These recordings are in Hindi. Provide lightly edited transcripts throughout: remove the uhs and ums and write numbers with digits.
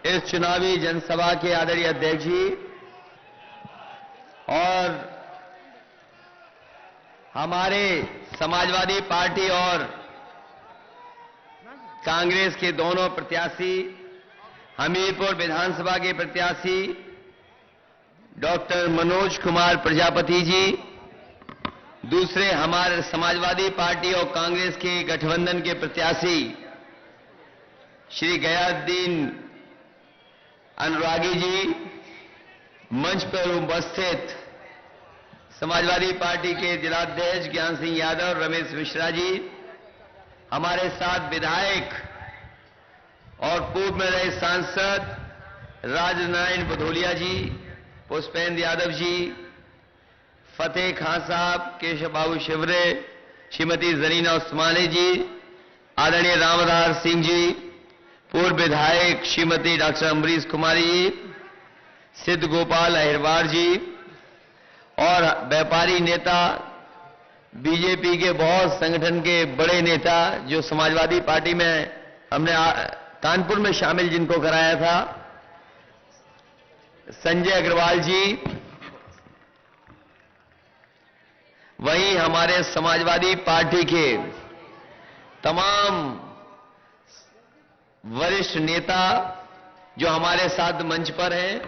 इस चुनावी जनसभा के आदरणीय अध्यक्ष जी और हमारे समाजवादी पार्टी और कांग्रेस के दोनों प्रत्याशी, हमीरपुर विधानसभा के प्रत्याशी डॉक्टर मनोज कुमार प्रजापति जी, दूसरे हमारे समाजवादी पार्टी और कांग्रेस के गठबंधन के प्रत्याशी श्री गयासुद्दीन अनुरागी जी, मंच पर उपस्थित समाजवादी पार्टी के जिलाध्यक्ष ज्ञान सिंह यादव, रमेश मिश्रा जी, हमारे साथ विधायक और पूर्व में रहे सांसद राजनारायण भदौलिया जी, पुष्पेंद्र यादव जी, फतेह खान साहब, केशव बाबू शिवरे, श्रीमती जरीना उस्मानी जी, आदरणीय रामधार सिंह जी, पूर्व विधायक श्रीमती डॉक्टर अमरीश कुमारी जी, सिद्ध गोपाल अहिरवार जी और व्यापारी नेता, बीजेपी के बहुत संगठन के बड़े नेता जो समाजवादी पार्टी में हमने कानपुर में शामिल जिनको कराया था, संजय अग्रवाल जी, वहीं हमारे समाजवादी पार्टी के तमाम वरिष्ठ नेता जो हमारे साथ मंच पर हैं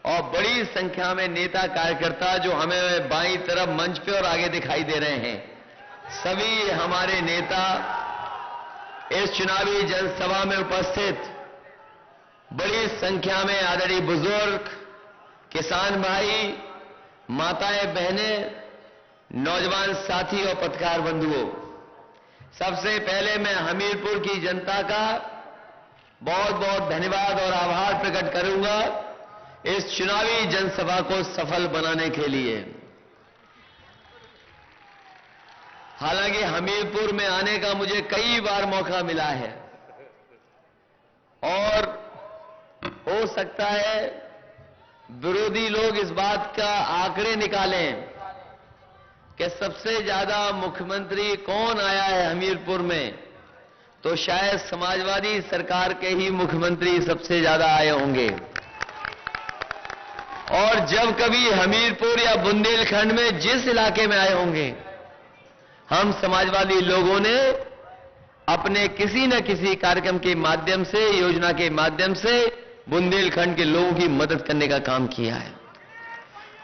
और बड़ी संख्या में नेता कार्यकर्ता जो हमें बाईं तरफ मंच पे और आगे दिखाई दे रहे हैं, सभी हमारे नेता इस चुनावी जनसभा में उपस्थित बड़ी संख्या में आदरणीय बुजुर्ग, किसान भाई, माताएं, बहनें, नौजवान साथी और पत्रकार बंधुओं, सबसे पहले मैं हमीरपुर की जनता का बहुत बहुत धन्यवाद और आभार प्रकट करूंगा इस चुनावी जनसभा को सफल बनाने के लिए। हालांकि हमीरपुर में आने का मुझे कई बार मौका मिला है और हो सकता है विरोधी लोग इस बात का आंकड़े निकालें कि सबसे ज्यादा मुख्यमंत्री कौन आया है हमीरपुर में, तो शायद समाजवादी सरकार के ही मुख्यमंत्री सबसे ज्यादा आए होंगे। और जब कभी हमीरपुर या बुंदेलखंड में जिस इलाके में आए होंगे, हम समाजवादी लोगों ने अपने किसी न किसी कार्यक्रम के माध्यम से, योजना के माध्यम से बुंदेलखंड के लोगों की मदद करने का काम किया है।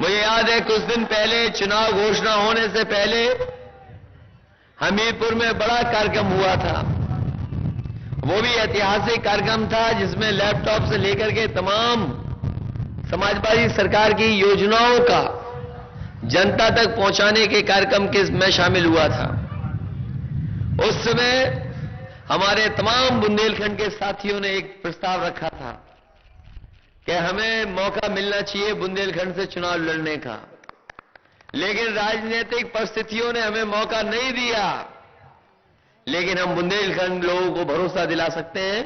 मुझे याद है कुछ दिन पहले चुनाव घोषणा होने से पहले हमीरपुर में बड़ा कार्यक्रम हुआ था। वो भी ऐतिहासिक कार्यक्रम था जिसमें लैपटॉप से लेकर के तमाम समाजवादी सरकार की योजनाओं का जनता तक पहुंचाने के कार्यक्रम के में शामिल हुआ था। उस समय हमारे तमाम बुंदेलखंड के साथियों ने एक प्रस्ताव रखा था कि हमें मौका मिलना चाहिए बुंदेलखंड से चुनाव लड़ने का, लेकिन राजनीतिक परिस्थितियों ने हमें मौका नहीं दिया। लेकिन हम बुंदेलखंड लोगों को भरोसा दिला सकते हैं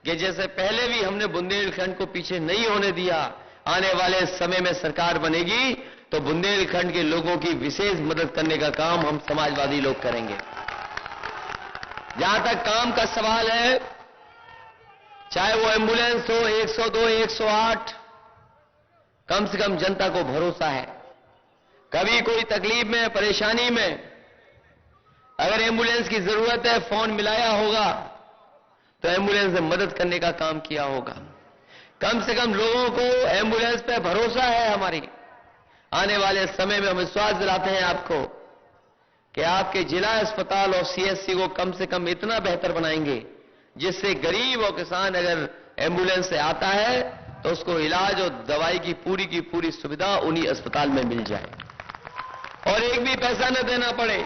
कि जैसे पहले भी हमने बुंदेलखंड को पीछे नहीं होने दिया, आने वाले समय में सरकार बनेगी तो बुंदेलखंड के लोगों की विशेष मदद करने का काम हम समाजवादी लोग करेंगे। जहां तक काम का सवाल है, चाहे वो एम्बुलेंस हो, 102, 108, कम से कम जनता को भरोसा है। कभी कोई तकलीफ में, परेशानी में अगर एम्बुलेंस की जरूरत है, फोन मिलाया होगा तो एम्बुलेंस से मदद करने का काम किया होगा। कम से कम लोगों को एम्बुलेंस पे भरोसा है। हमारी आने वाले समय में हम विश्वास दिलाते हैं आपको कि आपके जिला अस्पताल और सीएचसी को कम से कम इतना बेहतर बनाएंगे जिससे गरीब और किसान अगर एम्बुलेंस से आता है तो उसको इलाज और दवाई की पूरी सुविधा उन्हीं अस्पताल में मिल जाए और एक भी पैसा न देना पड़े।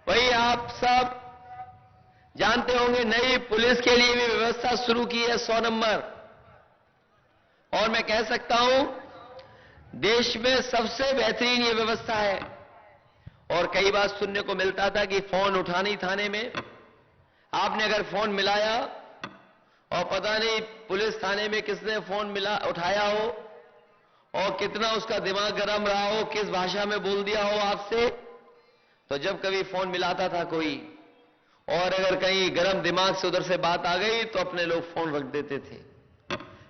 वही आप सब जानते होंगे, नई पुलिस के लिए भी व्यवस्था शुरू की है 100 नंबर, और मैं कह सकता हूं देश में सबसे बेहतरीन ये व्यवस्था है। और कई बार सुनने को मिलता था कि फोन उठा नहीं थाने में, आपने अगर फोन मिलाया और पता नहीं पुलिस थाने में किसने फोन उठाया हो और कितना उसका दिमाग गर्म रहा हो, किस भाषा में बोल दिया हो आपसे, तो जब कभी फोन मिलाता था कोई और अगर कहीं गर्म दिमाग से उधर से बात आ गई तो अपने लोग फोन रख देते थे।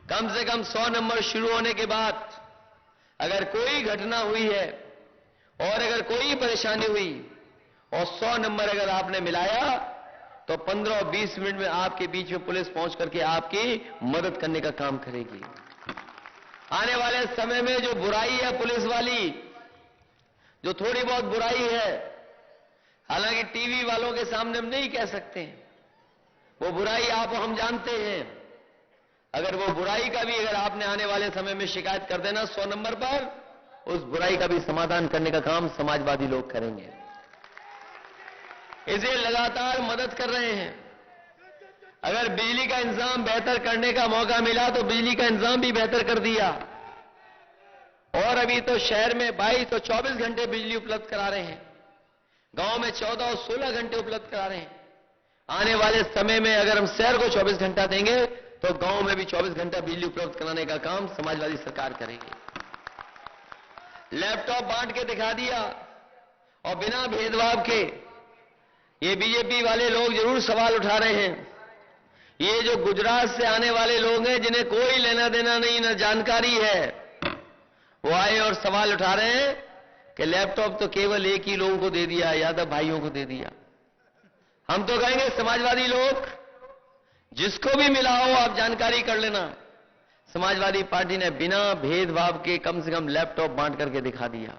कम से कम 100 नंबर शुरू होने के बाद अगर कोई घटना हुई है और अगर कोई परेशानी हुई और 100 नंबर अगर आपने मिलाया तो 15 और 20 मिनट में आपके बीच में पुलिस पहुंच करके आपकी मदद करने का काम करेगी। आने वाले समय में जो बुराई है पुलिस वाली, जो थोड़ी बहुत बुराई है, हालांकि टीवी वालों के सामने हम नहीं कह सकते, वो बुराई आप हम जानते हैं। अगर वो बुराई का भी अगर आपने आने वाले समय में शिकायत कर देना 100 नंबर पर, उस बुराई का भी समाधान करने का काम समाजवादी लोग करेंगे। इसे लगातार मदद कर रहे हैं। अगर बिजली का इंतजाम बेहतर करने का मौका मिला तो बिजली का इंतजाम भी बेहतर कर दिया। और अभी तो शहर में 22 और 24 घंटे बिजली उपलब्ध करा रहे हैं, गांव में 14 और 16 घंटे उपलब्ध करा रहे हैं। आने वाले समय में अगर हम शहर को 24 घंटा देंगे तो गांव में भी 24 घंटा बिजली उपलब्ध कराने का काम समाजवादी सरकार करेगी। लैपटॉप बांट के दिखा दिया और बिना भेदभाव के। ये बीजेपी वाले लोग जरूर सवाल उठा रहे हैं। ये जो गुजरात से आने वाले लोग हैं जिन्हें कोई लेना देना नहीं, न जानकारी है, वो आए और सवाल उठा रहे हैं कि लैपटॉप तो केवल एक ही लोगों को दे दिया, यादव भाइयों को दे दिया। हम तो कहेंगे समाजवादी लोग जिसको भी मिला हो आप जानकारी कर लेना। समाजवादी पार्टी ने बिना भेदभाव के कम से कम लैपटॉप बांट करके दिखा दिया।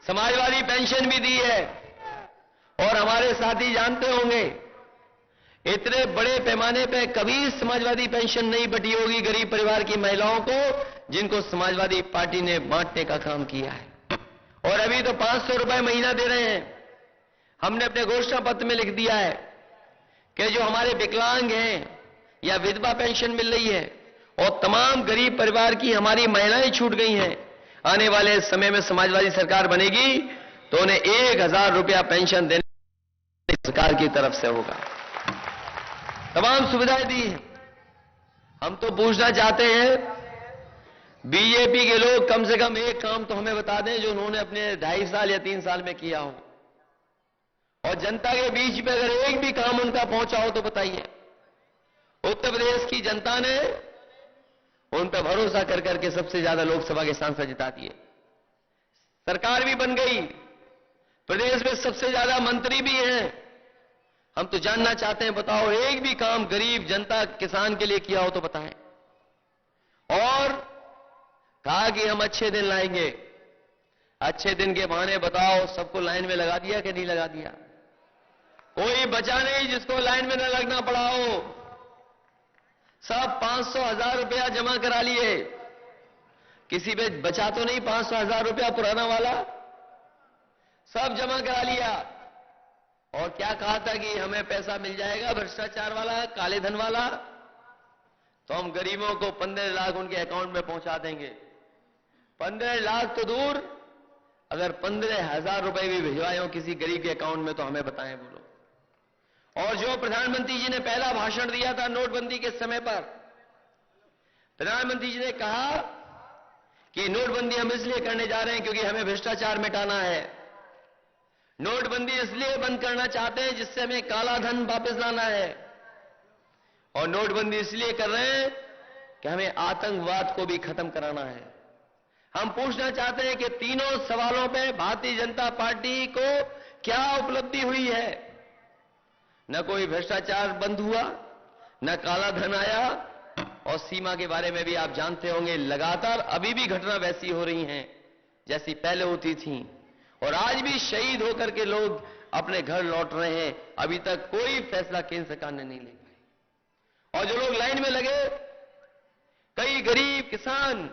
समाजवादी पेंशन भी दी है। और हमारे साथी जानते होंगे इतने बड़े पैमाने पे कभी समाजवादी पेंशन नहीं बटी होगी गरीब परिवार की महिलाओं को, जिनको समाजवादी पार्टी ने बांटने का काम किया है। और अभी तो 500 रुपए महीना दे रहे हैं। हमने अपने घोषणा पत्र में लिख दिया है कि जो हमारे विकलांग हैं या विधवा पेंशन मिल रही है और तमाम गरीब परिवार की हमारी महिलाएं छूट गई हैं, आने वाले समय में समाजवादी सरकार बनेगी तो उन्हें 1000 रुपया पेंशन देने सरकार की तरफ से होगा। तमाम सुविधाएं दी हैं। हम तो पूछना चाहते हैं बीजेपी के लोग कम से कम एक काम तो हमें बता दें जो उन्होंने अपने 2.5 साल या 3 साल में किया हो, और जनता के बीच में अगर एक भी काम उनका पहुंचा हो तो बताइए। उत्तर प्रदेश की जनता ने उन पर भरोसा कर करके सबसे ज्यादा लोकसभा के सांसद जिता दिए, सरकार भी बन गई, प्रदेश में सबसे ज्यादा मंत्री भी हैं। हम तो जानना चाहते हैं, बताओ एक भी काम गरीब जनता किसान के लिए किया हो तो बताएं। और कहा कि हम अच्छे दिन लाएंगे। अच्छे दिन के बहाने बताओ सबको लाइन में लगा दिया कि नहीं लगा दिया? कोई बचा नहीं जिसको लाइन में न लगना पड़ा हो। सब 500,000 रुपया जमा करा लिए। किसी पे बचा तो नहीं 500,000 रुपया पुराना वाला? सब जमा करा लिया। और क्या कहा था कि हमें पैसा मिल जाएगा भ्रष्टाचार वाला, काले धन वाला, तो हम गरीबों को 15 लाख उनके अकाउंट में पहुंचा देंगे। 15 लाख तो दूर, अगर 15,000 रुपए भी भिजवाए हो किसी गरीब के अकाउंट में तो हमें बताएं बोलो। और जो प्रधानमंत्री जी ने पहला भाषण दिया था नोटबंदी के समय पर, प्रधानमंत्री जी ने कहा कि नोटबंदी हम इसलिए करने जा रहे हैं क्योंकि हमें भ्रष्टाचार मिटाना है। नोटबंदी इसलिए बंद करना चाहते हैं जिससे हमें काला धन वापस लाना है। और नोटबंदी इसलिए कर रहे हैं कि हमें आतंकवाद को भी खत्म कराना है। हम पूछना चाहते हैं कि तीनों सवालों पे भारतीय जनता पार्टी को क्या उपलब्धि हुई है? न कोई भ्रष्टाचार बंद हुआ, न काला धन आया, और सीमा के बारे में भी आप जानते होंगे लगातार अभी भी घटना वैसी हो रही हैं जैसी पहले होती थी। और आज भी शहीद होकर के लोग अपने घर लौट रहे हैं। अभी तक कोई फैसला केंद्र सरकार ने नहीं ले पाई। और जो लोग लाइन में लगे, कई गरीब किसान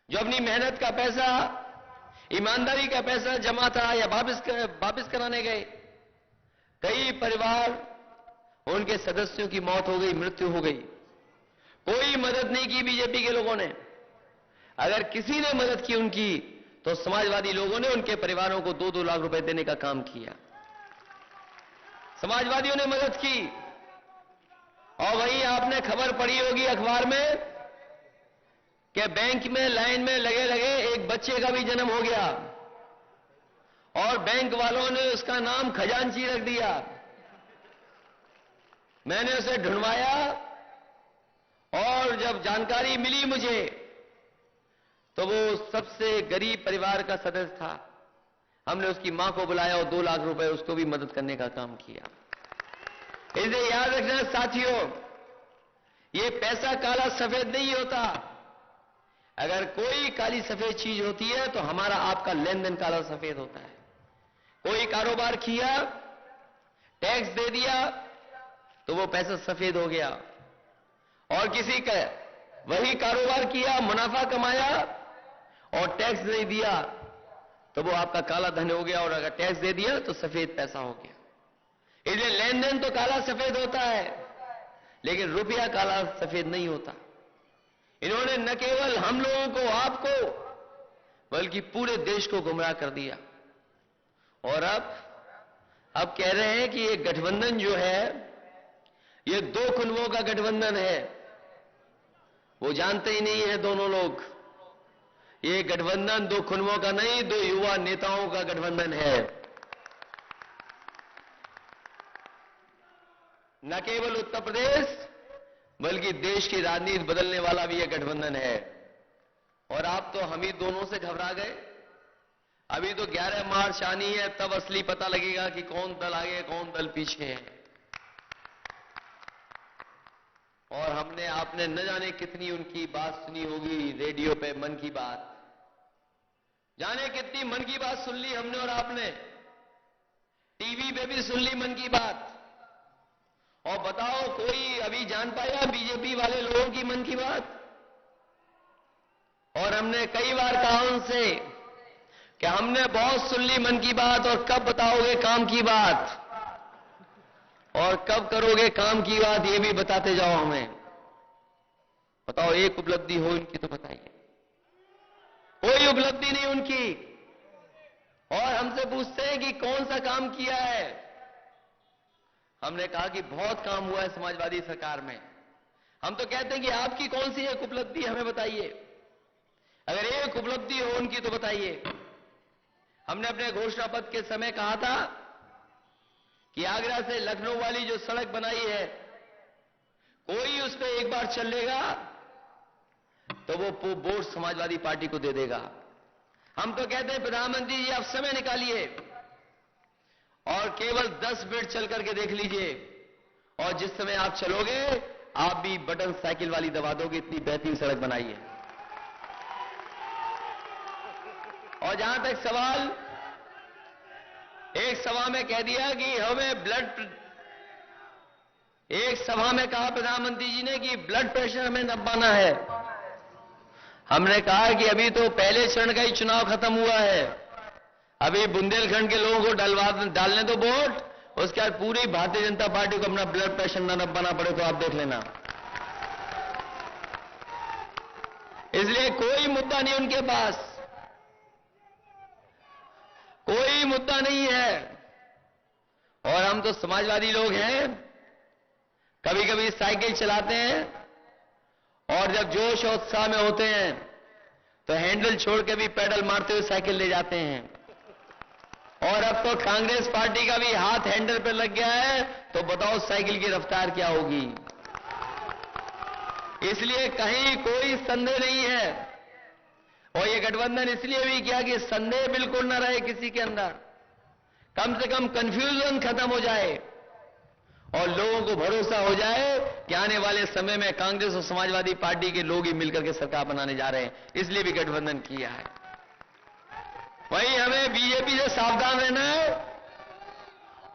जो अपनी मेहनत का पैसा, ईमानदारी का पैसा जमा था या वापस कराने गए, कई परिवार उनके सदस्यों की मौत हो गई, मृत्यु हो गई। कोई मदद नहीं की बीजेपी के लोगों ने। अगर किसी ने मदद की उनकी तो समाजवादी लोगों ने उनके परिवारों को 2-2 लाख रुपए देने का काम किया। समाजवादियों ने मदद की। और वहीं आपने खबर पढ़ी होगी अखबार में कि बैंक में लाइन में लगे लगे एक बच्चे का भी जन्म हो गया और बैंक वालों ने उसका नाम खजांची रख दिया। मैंने उसे ढूंढवाया और जब जानकारी मिली मुझे तो वो सबसे गरीब परिवार का सदस्य था। हमने उसकी मां को बुलाया और 2 लाख रुपए उसको भी मदद करने का काम किया। इसे याद रखना साथियों, ये पैसा काला सफेद नहीं होता। अगर कोई काली सफेद चीज होती है तो हमारा आपका लेन देन काला सफेद होता है। कोई कारोबार किया, टैक्स दे दिया तो वो पैसा सफेद हो गया, और किसी का वही कारोबार किया, मुनाफा कमाया और टैक्स नहीं दिया तो वो आपका काला धन हो गया, और अगर टैक्स दे दिया तो सफेद पैसा हो गया। इसलिए लेन देन तो काला सफेद होता है, लेकिन रुपया काला सफेद नहीं होता। इन्होंने न केवल हम लोगों को, आपको, बल्कि पूरे देश को गुमराह कर दिया। और अब कह रहे हैं कि ये गठबंधन जो है ये 2 कुनबों का गठबंधन है। वो जानते ही नहीं है दोनों लोग, ये गठबंधन 2 कुनबों का नहीं, 2 युवा नेताओं का गठबंधन है। न केवल उत्तर प्रदेश बल्कि देश की राजनीति बदलने वाला भी यह गठबंधन है। और आप तो हम ही दोनों से घबरा गए। अभी तो 11 मार्च आनी है, तब असली पता लगेगा कि कौन दल आगे कौन दल पीछे है। और हमने, आपने न जाने कितनी उनकी बात सुनी होगी रेडियो पे, मन की बात, जाने कितनी मन की बात सुन ली हमने और आपने। टीवी पे भी सुन ली मन की बात। और बताओ कोई अभी जान पाया बीजेपी वाले लोगों की मन की बात? और हमने कई बार कहा उनसे कि हमने बहुत सुन ली मन की बात, और कब बताओगे काम की बात, और कब करोगे काम की बात, ये भी बताते जाओ हमें। बताओ एक उपलब्धि हो इनकी तो बताइए। कोई उपलब्धि नहीं उनकी। और हमसे पूछते हैं कि कौन सा काम किया है। हमने कहा कि बहुत काम हुआ है समाजवादी सरकार में। हम तो कहते हैं कि आपकी कौन सी एक उपलब्धि हमें बताइए। अगर एक उपलब्धि हो उनकी तो बताइए। हमने अपने घोषणा पत्र के समय कहा था कि आगरा से लखनऊ वाली जो सड़क बनाई है, कोई उस पर एक बार चल लेगा तो वो वोट समाजवादी पार्टी को दे देगा। हम तो कहते हैं प्रधानमंत्री जी आप समय निकालिए और केवल 10 मिनट चल करके देख लीजिए, और जिस समय आप चलोगे आप भी बटन साइकिल वाली दबा दोगे, इतनी बेहतरीन सड़क बनाई है। और जहां तक सवाल, एक सभा में कह दिया कि हमें एक सभा में कहा प्रधानमंत्री जी ने कि ब्लड प्रेशर हमें नपाना है। हमने कहा कि अभी तो पहले चरण का ही चुनाव खत्म हुआ है, अभी बुंदेलखंड के लोगों को डालने दो वोट, उसके बाद पूरी भारतीय जनता पार्टी को अपना ब्लड प्रेशर न नपाना पड़े तो आप देख लेना। इसलिए कोई मुद्दा नहीं उनके पास, कोई मुद्दा नहीं है। और हम तो समाजवादी लोग हैं, कभी कभी साइकिल चलाते हैं और जब जोश और उत्साह में होते हैं तो हैंडल छोड़ के भी पैडल मारते हुए साइकिल ले जाते हैं। और अब तो कांग्रेस पार्टी का भी हाथ हैंडल पर लग गया है, तो बताओ साइकिल की रफ्तार क्या होगी। इसलिए कहीं कोई संदेह नहीं है। और ये गठबंधन इसलिए भी किया कि संदेह बिल्कुल न रहे किसी के अंदर, कम से कम कंफ्यूजन खत्म हो जाए और लोगों को भरोसा हो जाए कि आने वाले समय में कांग्रेस और समाजवादी पार्टी के लोग ही मिलकर के सरकार बनाने जा रहे हैं। इसलिए भी गठबंधन किया है। वहीं हमें बीजेपी से सावधान रहना है,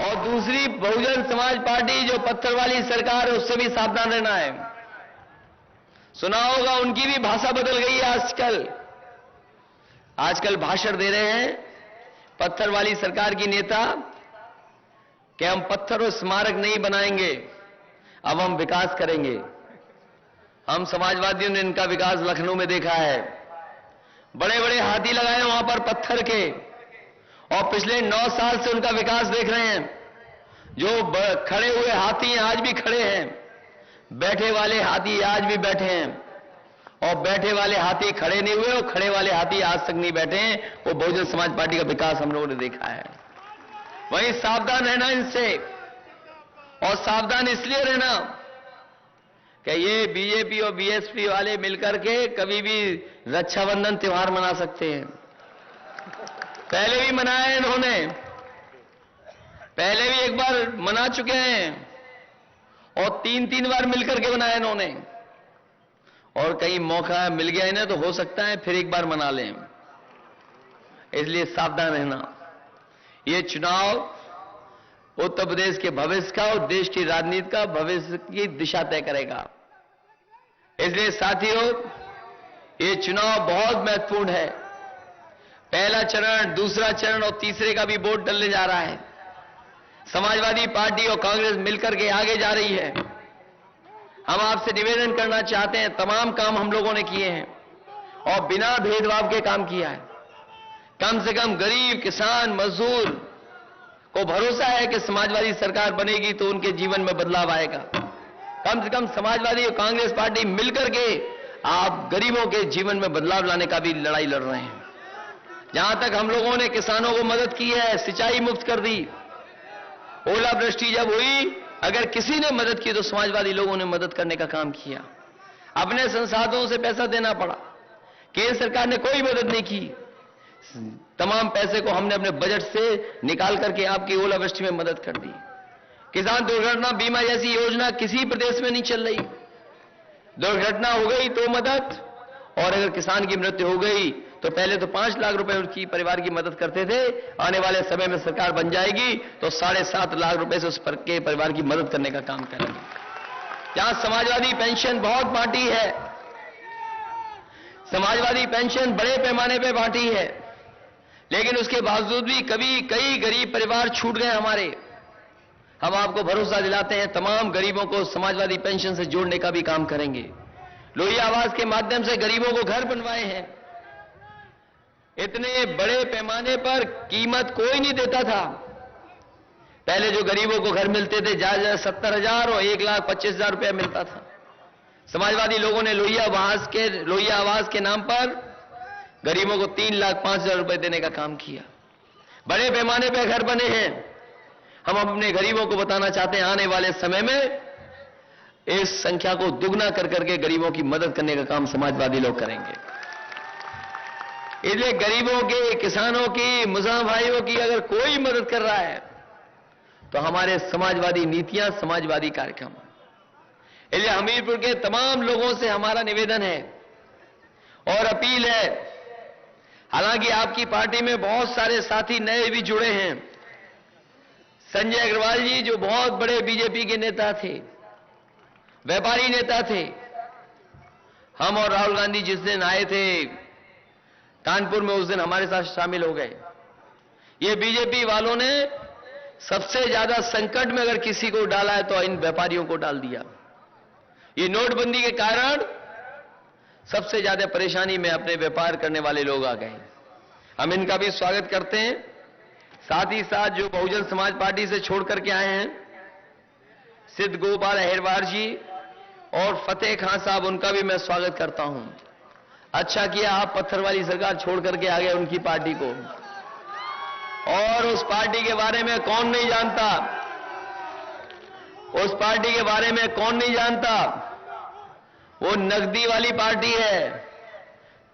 और दूसरी बहुजन समाज पार्टी जो पत्थर वाली सरकार है उससे भी सावधान रहना है। सुना होगा उनकी भी भाषा बदल गई है आजकल भाषण दे रहे हैं पत्थर वाली सरकार की नेता कि हम पत्थर और स्मारक नहीं बनाएंगे, अब हम विकास करेंगे। हम समाजवादियों ने इनका विकास लखनऊ में देखा है, बड़े बड़े हाथी लगाए वहां पर पत्थर के, और पिछले 9 साल से उनका विकास देख रहे हैं। जो खड़े हुए हाथी आज भी खड़े हैं, बैठे वाले हाथी आज भी बैठे हैं, और बैठे वाले हाथी खड़े नहीं हुए और खड़े वाले हाथी आज तक नहीं बैठे हैं। वो बहुजन समाज पार्टी का विकास हम लोगों ने देखा है। वहीं सावधान रहना इनसे। और सावधान इसलिए रहना कि ये बीजेपी और बीएसपी वाले मिलकर के कभी भी रक्षाबंधन त्योहार मना सकते हैं। पहले भी मनाया है इन्होंने, पहले भी एक बार मना चुके हैं और 3-3 बार मिलकर के मनाया इन्होंने, और कहीं मौका मिल गया इन्हें तो हो सकता है फिर एक बार मना लें। इसलिए सावधान रहना। ये चुनाव उत्तर प्रदेश के भविष्य का और देश की राजनीति का भविष्य की दिशा तय करेगा। इसलिए साथियों, ये चुनाव बहुत महत्वपूर्ण है। पहला चरण, दूसरा चरण और तीसरे का भी वोट डलने जा रहा है। समाजवादी पार्टी और कांग्रेस मिलकर के आगे जा रही है। हम आपसे निवेदन करना चाहते हैं, तमाम काम हम लोगों ने किए हैं और बिना भेदभाव के काम किया है। कम से कम गरीब, किसान, मजदूर को भरोसा है कि समाजवादी सरकार बनेगी तो उनके जीवन में बदलाव आएगा। कम से कम समाजवादी और कांग्रेस पार्टी मिलकर के आप गरीबों के जीवन में बदलाव लाने का भी लड़ाई लड़ रहे हैं। जहां तक हम लोगों ने किसानों को मदद की है, सिंचाई मुफ्त कर दी, ओलावृष्टि जब हुई अगर किसी ने मदद की तो समाजवादी लोगों ने मदद करने का काम किया। अपने संसाधनों से पैसा देना पड़ा, केंद्र सरकार ने कोई मदद नहीं की। तमाम पैसे को हमने अपने बजट से निकाल करके आपकी ओलावृष्टि में मदद कर दी। किसान दुर्घटना बीमा जैसी योजना किसी प्रदेश में नहीं चल रही। दुर्घटना हो गई तो मदद, और अगर किसान की मृत्यु हो गई तो पहले तो 5 लाख रुपए उसकी परिवार की मदद करते थे, आने वाले समय में सरकार बन जाएगी तो 7.5 लाख रुपए से उस पर के परिवार की मदद करने का काम करेंगे। जहां समाजवादी पेंशन बहुत बांटी है, समाजवादी पेंशन बड़े पैमाने पर बांटी है, लेकिन उसके बावजूद भी कभी कई गरीब परिवार छूट गए हमारे। हम आपको भरोसा दिलाते हैं तमाम गरीबों को समाजवादी पेंशन से जोड़ने का भी काम करेंगे। लोहिया आवास के माध्यम से गरीबों को घर बनवाए हैं। इतने बड़े पैमाने पर कीमत कोई नहीं देता था। पहले जो गरीबों को घर मिलते थे ज्यादा 70,000 और 1,25,000 रुपया मिलता था। समाजवादी लोगों ने लोहिया आवास के नाम पर गरीबों को 3,05,000 रुपए देने का काम किया। बड़े पैमाने पर घर बने हैं। हम अपने गरीबों को बताना चाहते हैं आने वाले समय में इस संख्या को दुगना कर करके गरीबों की मदद करने का काम समाजवादी लोग करेंगे। इसलिए गरीबों की, किसानों की, मुसलमान भाइयों की अगर कोई मदद कर रहा है तो हमारे समाजवादी नीतियां, समाजवादी कार्यक्रम। इसलिए हमीरपुर के तमाम लोगों से हमारा निवेदन है और अपील है। हालांकि आपकी पार्टी में बहुत सारे साथी नए भी जुड़े हैं। संजय अग्रवाल जी जो बहुत बड़े बीजेपी के नेता थे, व्यापारी नेता थे, हम और राहुल गांधी जिस दिन आए थे कानपुर में उस दिन हमारे साथ शामिल हो गए। ये बीजेपी वालों ने सबसे ज्यादा संकट में अगर किसी को डाला है तो इन व्यापारियों को डाल दिया। ये नोटबंदी के कारण सबसे ज्यादा परेशानी में अपने व्यापार करने वाले लोग आ गए। हम इनका भी स्वागत करते हैं। साथ ही साथ जो बहुजन समाज पार्टी से छोड़ करके आए हैं सिद्ध गोपाल अहिरवार जी और फतेह खान साहब, उनका भी मैं स्वागत करता हूं। अच्छा किया आप पत्थर वाली सरकार छोड़ करके आ गए उनकी पार्टी को। और उस पार्टी के बारे में कौन नहीं जानता, उस पार्टी के बारे में कौन नहीं जानता, वो नकदी वाली पार्टी है।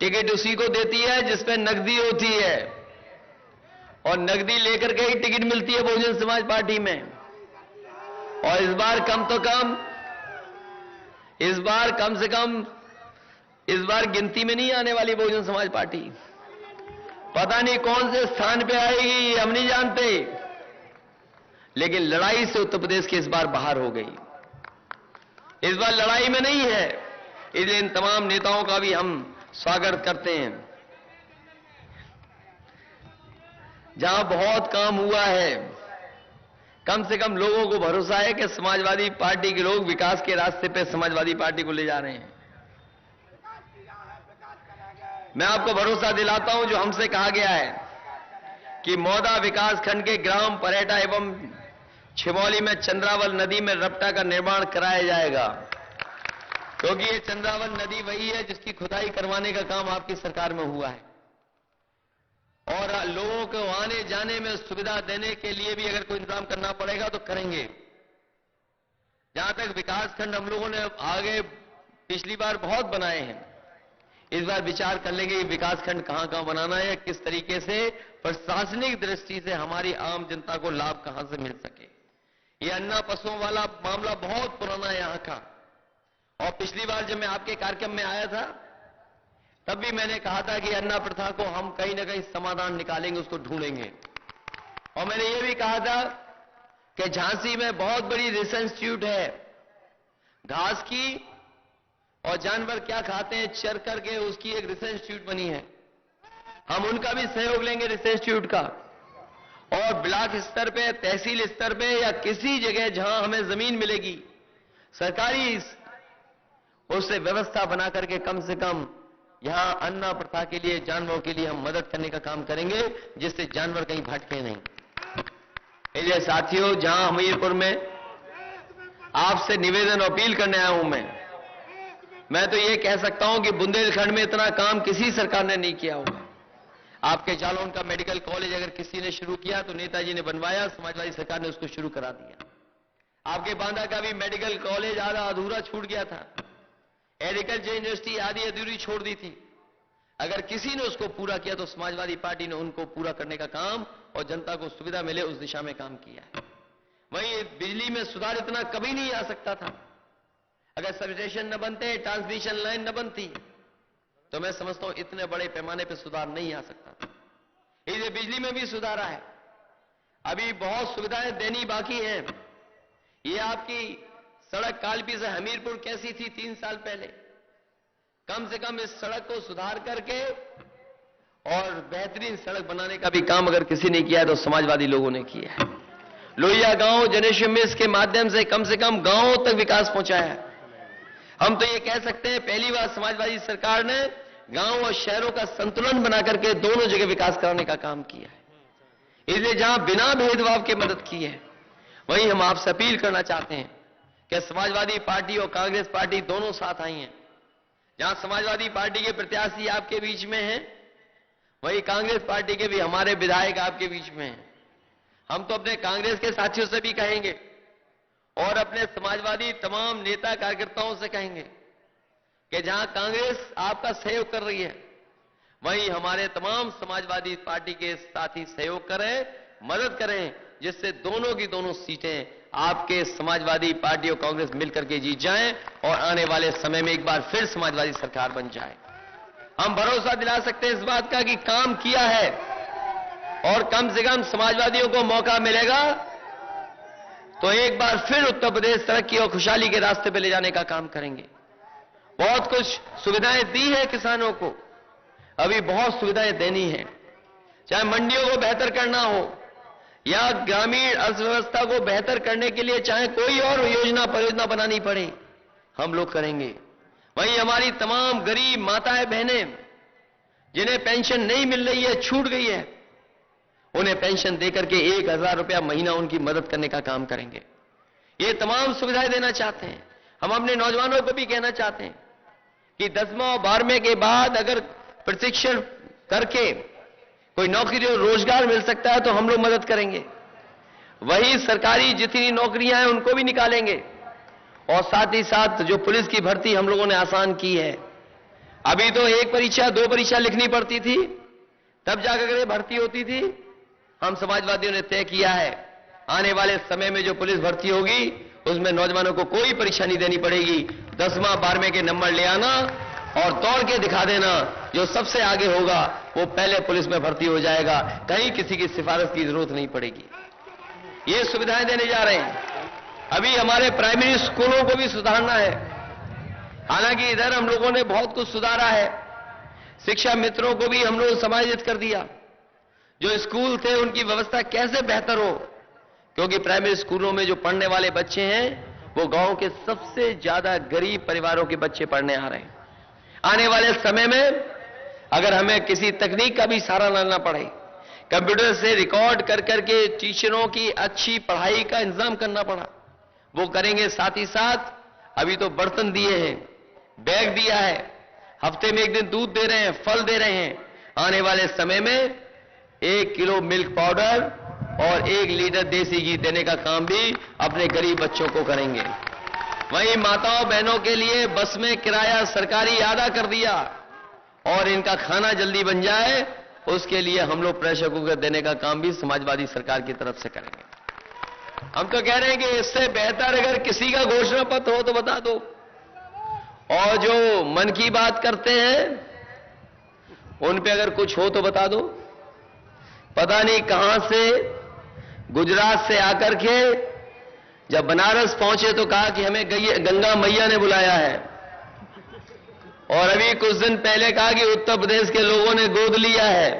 टिकट उसी को देती है जिसपे नकदी होती है और नकदी लेकर के ही टिकट मिलती है बहुजन समाज पार्टी में। और इस बार कम से कम इस बार गिनती में नहीं आने वाली बहुजन समाज पार्टी। पता नहीं कौन से स्थान पे आएगी हम नहीं जानते, लेकिन लड़ाई से उत्तर प्रदेश की इस बार बाहर हो गई। इस बार लड़ाई में नहीं है। इसलिए इन तमाम नेताओं का भी हम स्वागत करते हैं। जहां बहुत काम हुआ है, कम से कम लोगों को भरोसा है कि समाजवादी पार्टी के लोग विकास के रास्ते पे समाजवादी पार्टी को ले जा रहे हैं। मैं आपको भरोसा दिलाता हूं जो हमसे कहा गया है कि मौदा विकास खंड के ग्राम परेटा एवं छिमौली में चंद्रावल नदी में रपटा का निर्माण कराया जाएगा, क्योंकि ये चंद्रावल नदी वही है जिसकी खुदाई करवाने का काम आपकी सरकार में हुआ है। और लोगों को आने जाने में सुविधा देने के लिए भी अगर कोई इंतजाम करना पड़ेगा तो करेंगे। जहां तक विकासखंड हम लोगों ने आगे पिछली बार बहुत बनाए हैं, इस बार विचार कर लेंगे कि विकासखंड कहां कहां बनाना है, किस तरीके से प्रशासनिक दृष्टि से हमारी आम जनता को लाभ कहां से मिल सके। ये अन्ना पशुओं वाला मामला बहुत पुराना है यहां का, और पिछली बार जब मैं आपके कार्यक्रम में आया था तब भी मैंने कहा था कि अन्ना प्रथा को हम कहीं ना कहीं समाधान निकालेंगे, उसको ढूंढेंगे। और मैंने ये भी कहा था कि झांसी में बहुत बड़ी रिसर्च इंस्टीट्यूट है घास की, और जानवर क्या खाते हैं चर करके उसकी एक रिसर्च इंस्टीट्यूट बनी है। हम उनका भी सहयोग लेंगे रिसर्च इंस्टीट्यूट का, और ब्लॉक स्तर पे, तहसील स्तर पे या किसी जगह जहां हमें जमीन मिलेगी सरकारी, उससे व्यवस्था बना करके कम से कम यहां अन्ना प्रथा के लिए, जानवरों के लिए हम मदद करने का काम करेंगे, जिससे जानवर कहीं भटके नहीं। इसलिए साथियों, जहां हमीरपुर में आपसे निवेदन अपील करने आया हूं मैं तो ये कह सकता हूं कि बुंदेलखंड में इतना काम किसी सरकार ने नहीं किया होगा। आपके जालौन का मेडिकल कॉलेज अगर किसी ने शुरू किया तो नेताजी ने बनवाया, समाजवादी सरकार ने उसको शुरू करा दिया। आपके बांदा का भी मेडिकल कॉलेज आधा अधूरा छूट गया था, एग्रीकल्चर यूनिवर्सिटी आधी अधूरी छोड़ दी थी। अगर किसी ने उसको पूरा किया तो समाजवादी पार्टी ने उनको पूरा करने का काम और जनता को सुविधा मिले उस दिशा में काम किया है। वहीं बिजली में सुधार इतना कभी नहीं आ सकता था अगर सब स्टेशन न बनते, ट्रांसमिशन लाइन न बनती, तो मैं समझता हूं इतने बड़े पैमाने पर सुधार नहीं आ सकता था। इसलिए बिजली में भी सुधार है, अभी बहुत सुविधाएं देनी बाकी हैं। ये आपकी सड़क कालपी से हमीरपुर कैसी थी 3 साल पहले, कम से कम इस सड़क को सुधार करके और बेहतरीन सड़क बनाने का भी काम अगर किसी ने किया है तो समाजवादी लोगों ने किया है। लोहिया गांव जनेश्वर मिस के माध्यम से कम गांवों तक विकास पहुंचाया है। हम तो ये कह सकते हैं पहली बार समाजवादी सरकार ने गांव और शहरों का संतुलन बना करके दोनों जगह विकास कराने का काम किया है। इसलिए जहां बिना भेदभाव के मदद की है, वहीं हम आपसे अपील करना चाहते हैं कि समाजवादी पार्टी और कांग्रेस पार्टी दोनों साथ आई हैं। जहां समाजवादी पार्टी के प्रत्याशी आपके बीच में हैं, वहीं कांग्रेस पार्टी के भी हमारे विधायक आपके बीच में हैं। हम तो अपने कांग्रेस के साथियों से भी कहेंगे और अपने समाजवादी तमाम नेता कार्यकर्ताओं से कहेंगे कि जहां कांग्रेस आपका सहयोग कर रही है, वहीं हमारे तमाम समाजवादी पार्टी के साथी सहयोग करें, मदद करें, जिससे दोनों की दोनों सीटें आपके समाजवादी पार्टी और कांग्रेस मिलकर के जीत जाएं और आने वाले समय में एक बार फिर समाजवादी सरकार बन जाए। हम भरोसा दिला सकते हैं इस बात का कि काम किया है और कम से कम समाजवादियों को मौका मिलेगा तो एक बार फिर उत्तर प्रदेश तरक्की और खुशहाली के रास्ते पर ले जाने का काम करेंगे। बहुत कुछ सुविधाएं दी है किसानों को, अभी बहुत सुविधाएं देनी है, चाहे मंडियों को बेहतर करना हो या ग्रामीण अर्थव्यवस्था को बेहतर करने के लिए चाहे कोई और परियोजना बनानी पड़े, हम लोग करेंगे। वहीं हमारी तमाम गरीब माताएं बहनें जिन्हें पेंशन नहीं मिल रही है, छूट गई है, उन्हें पेंशन देकर के 1000 रुपया महीना उनकी मदद करने का काम करेंगे। ये तमाम सुविधाएं देना चाहते हैं। हम अपने नौजवानों को भी कहना चाहते हैं कि 10वां और 12वें के बाद अगर प्रशिक्षण करके कोई नौकरी और रोजगार मिल सकता है तो हम लोग मदद करेंगे। वही सरकारी जितनी नौकरियां हैं उनको भी निकालेंगे और साथ ही साथ जो पुलिस की भर्ती हम लोगों ने आसान की है। अभी तो 1 परीक्षा 2 परीक्षा लिखनी पड़ती थी, तब जाकर भर्ती होती थी। हम समाजवादियों ने तय किया है आने वाले समय में जो पुलिस भर्ती होगी उसमें नौजवानों को कोई परीक्षा नहीं देनी पड़ेगी। 10वां 12वें के नंबर ले आना और दौड़ के दिखा देना, जो सबसे आगे होगा वो पहले पुलिस में भर्ती हो जाएगा, कहीं किसी की सिफारिश की जरूरत नहीं पड़ेगी। ये सुविधाएं देने जा रहे हैं। अभी हमारे प्राइमरी स्कूलों को भी सुधारना है, हालांकि इधर हम लोगों ने बहुत कुछ सुधारा है। शिक्षा मित्रों को भी हम लोग समायोजित कर दिया, जो स्कूल थे उनकी व्यवस्था कैसे बेहतर हो, क्योंकि प्राइमरी स्कूलों में जो पढ़ने वाले बच्चे हैं वो गांव के सबसे ज्यादा गरीब परिवारों के बच्चे पढ़ने आ रहे हैं। आने वाले समय में अगर हमें किसी तकनीक का भी सहारा लेना पड़े, कंप्यूटर से रिकॉर्ड कर करके टीचरों की अच्छी पढ़ाई का इंतजाम करना पड़ा, वो करेंगे। साथ ही साथ अभी तो बर्तन दिए हैं, बैग दिया है, हफ्ते में 1 दिन दूध दे रहे हैं, फल दे रहे हैं। आने वाले समय में 1 किलो मिल्क पाउडर और 1 लीटर देसी घी देने का काम भी अपने गरीब बच्चों को करेंगे। वहीं माताओं बहनों के लिए बस में किराया सरकारी आधा कर दिया और इनका खाना जल्दी बन जाए, उसके लिए हम लोग प्रेशर कुकर देने का काम भी समाजवादी सरकार की तरफ से करेंगे। हम तो कह रहे हैं कि इससे बेहतर अगर किसी का घोषणा पत्र हो तो बता दो, और जो मन की बात करते हैं उन पे अगर कुछ हो तो बता दो। पता नहीं कहां से गुजरात से आकर के जब बनारस पहुंचे तो कहा कि हमें गंगा मैया ने बुलाया है, और अभी कुछ दिन पहले कहा कि उत्तर प्रदेश के लोगों ने गोद लिया है।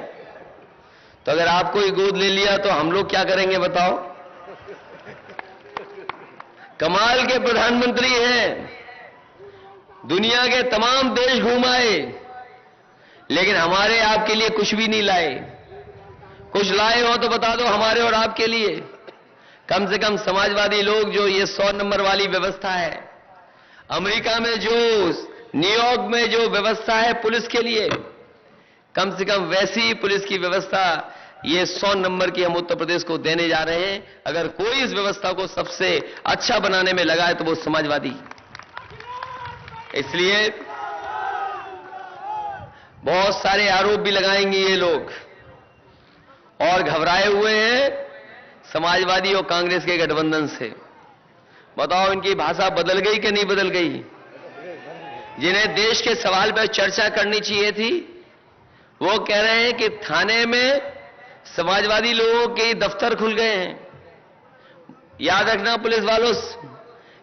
तो अगर आपको ही गोद ले लिया तो हम लोग क्या करेंगे बताओ? कमाल के प्रधानमंत्री हैं, दुनिया के तमाम देश घुमाए, लेकिन हमारे आपके लिए कुछ भी नहीं लाए। कुछ लाए हो तो बता दो हमारे और आपके लिए। कम से कम समाजवादी लोग जो ये 100 नंबर वाली व्यवस्था है, अमेरिका में जो, न्यूयॉर्क में जो व्यवस्था है पुलिस के लिए, कम से कम वैसी पुलिस की व्यवस्था ये 100 नंबर की हम उत्तर प्रदेश को देने जा रहे हैं। अगर कोई इस व्यवस्था को सबसे अच्छा बनाने में लगा है तो वो समाजवादी। इसलिए बहुत सारे आरोप भी लगाएंगे ये लोग, और घबराए हुए हैं समाजवादी और कांग्रेस के गठबंधन से। बताओ इनकी भाषा बदल गई कि नहीं बदल गई? जिन्हें देश के सवाल पर चर्चा करनी चाहिए थी वो कह रहे हैं कि थाने में समाजवादी लोगों के दफ्तर खुल गए हैं। याद रखना पुलिस वालों,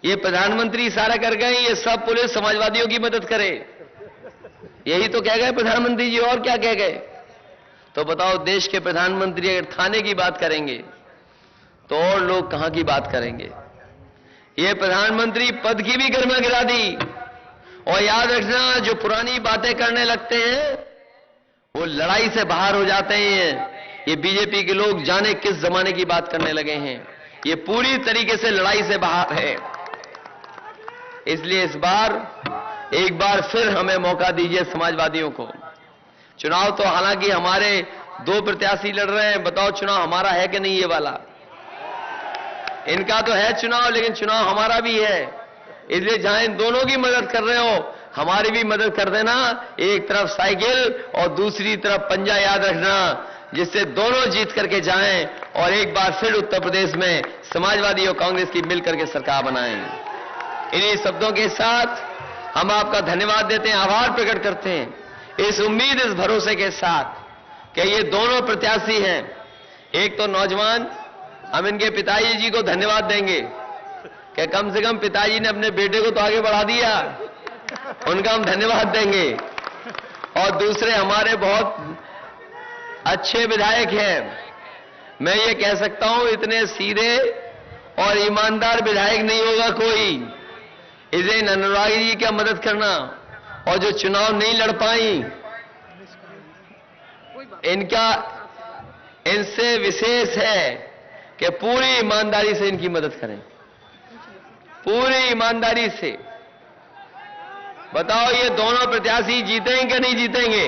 ये प्रधानमंत्री इशारा कर गए ये सब पुलिस समाजवादियों की मदद करे, यही तो कह गए प्रधानमंत्री जी, और क्या कह गए? तो बताओ देश के प्रधानमंत्री अगर थाने की बात करेंगे तो और लोग कहां की बात करेंगे? ये प्रधानमंत्री पद की भी गरिमा गिरा दी। और याद रखना जो पुरानी बातें करने लगते हैं वो लड़ाई से बाहर हो जाते हैं। ये बीजेपी के लोग जाने किस जमाने की बात करने लगे हैं, ये पूरी तरीके से लड़ाई से बाहर है। इसलिए इस बार एक बार फिर हमें मौका दीजिए समाजवादियों को। चुनाव तो हालांकि हमारे 2 प्रत्याशी लड़ रहे हैं, बताओ चुनाव हमारा है कि नहीं? ये वाला इनका तो है चुनाव, लेकिन चुनाव हमारा भी है। इसलिए जहां इन दोनों की मदद कर रहे हो हमारी भी मदद कर देना। एक तरफ साइकिल और दूसरी तरफ पंजा याद रखना, जिससे दोनों जीत करके जाएं और एक बार फिर उत्तर प्रदेश में समाजवादी और कांग्रेस की मिलकर के सरकार बनाएं। इन्हीं शब्दों के साथ हम आपका धन्यवाद देते हैं, आभार प्रकट करते हैं, इस उम्मीद, इस भरोसे के साथ कि ये दोनों प्रत्याशी हैं। एक तो नौजवान, हम इनके पिताजी जी को धन्यवाद देंगे कि कम से कम पिताजी ने अपने बेटे को तो आगे बढ़ा दिया, उनका हम धन्यवाद देंगे। और दूसरे हमारे बहुत अच्छे विधायक हैं, मैं ये कह सकता हूं इतने सीधे और ईमानदार विधायक नहीं होगा कोई। इसे अनुरागी जी की मदद करना, और जो चुनाव नहीं लड़ पाई इनका, इनसे विशेष है कि पूरी ईमानदारी से इनकी मदद करें, पूरी ईमानदारी से। बताओ ये दोनों प्रत्याशी जीतेंगे कि नहीं जीतेंगे?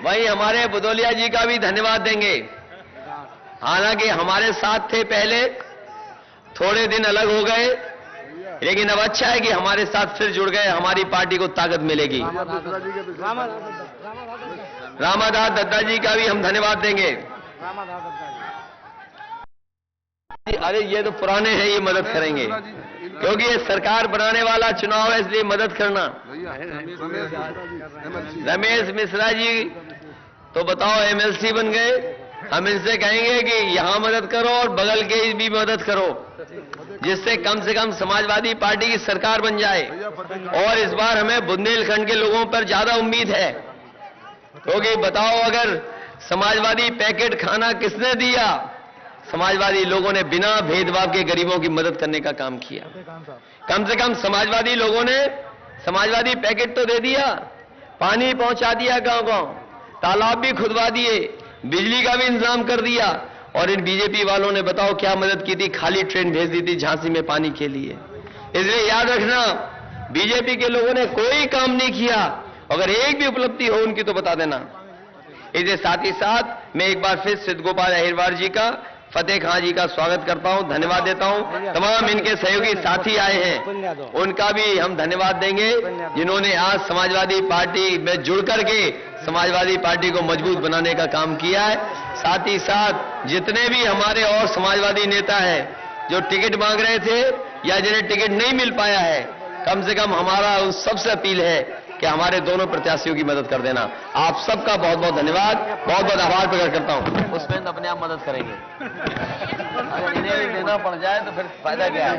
वहीं हमारे बुदौलिया जी का भी धन्यवाद देंगे। हालांकि हमारे साथ थे पहले, थोड़े दिन अलग हो गए, लेकिन अब अच्छा है कि हमारे साथ फिर जुड़ गए, हमारी पार्टी को ताकत मिलेगी। रामादास दद्दा जी का भी हम धन्यवाद देंगे। अरे ये तो पुराने हैं, ये मदद करेंगे क्योंकि ये सरकार बनाने वाला चुनाव है, इसलिए मदद करना। रमेश मिश्रा जी तो बताओ एमएलसी बन गए, हम इनसे कहेंगे कि यहां मदद करो और बगल के भी मदद करो, जिससे कम से कम समाजवादी पार्टी की सरकार बन जाए। और इस बार हमें बुंदेलखंड के लोगों पर ज्यादा उम्मीद है, क्योंकि बताओ अगर समाजवादी पैकेट खाना किसने दिया? समाजवादी लोगों ने बिना भेदभाव के गरीबों की मदद करने का काम किया। कम से कम समाजवादी लोगों ने समाजवादी पैकेट तो दे दिया, पानी पहुंचा दिया गांव-गांव, तालाब भी खुदवा दिए, बिजली का भी इंतजाम कर दिया। और इन बीजेपी वालों ने बताओ क्या मदद की थी? खाली ट्रेन भेज दी थी झांसी में पानी के लिए। इसलिए याद रखना, बीजेपी के लोगों ने कोई काम नहीं किया, अगर एक भी उपलब्धि हो उनकी तो बता देना। इसके साथ ही साथ मैं एक बार फिर सिद्ध गोपाल अहिरवार जी का फतेह खां जी का स्वागत करता हूं, धन्यवाद देता हूं। तमाम इनके सहयोगी साथी आए हैं, उनका भी हम धन्यवाद देंगे, जिन्होंने आज समाजवादी पार्टी में जुड़ करके समाजवादी पार्टी को मजबूत बनाने का काम किया है। साथ ही साथ जितने भी हमारे और समाजवादी नेता हैं जो टिकट मांग रहे थे या जिन्हें टिकट नहीं मिल पाया है, कम से कम हमारा उस सबसे अपील है कि हमारे दोनों प्रत्याशियों की मदद कर देना। आप सबका बहुत बहुत धन्यवाद, बहुत बहुत आभार प्रकट करता हूं। उसमें अपने आप मदद करेंगे, अगर इन्हें देना पड़ जाए तो फिर फायदा क्या है।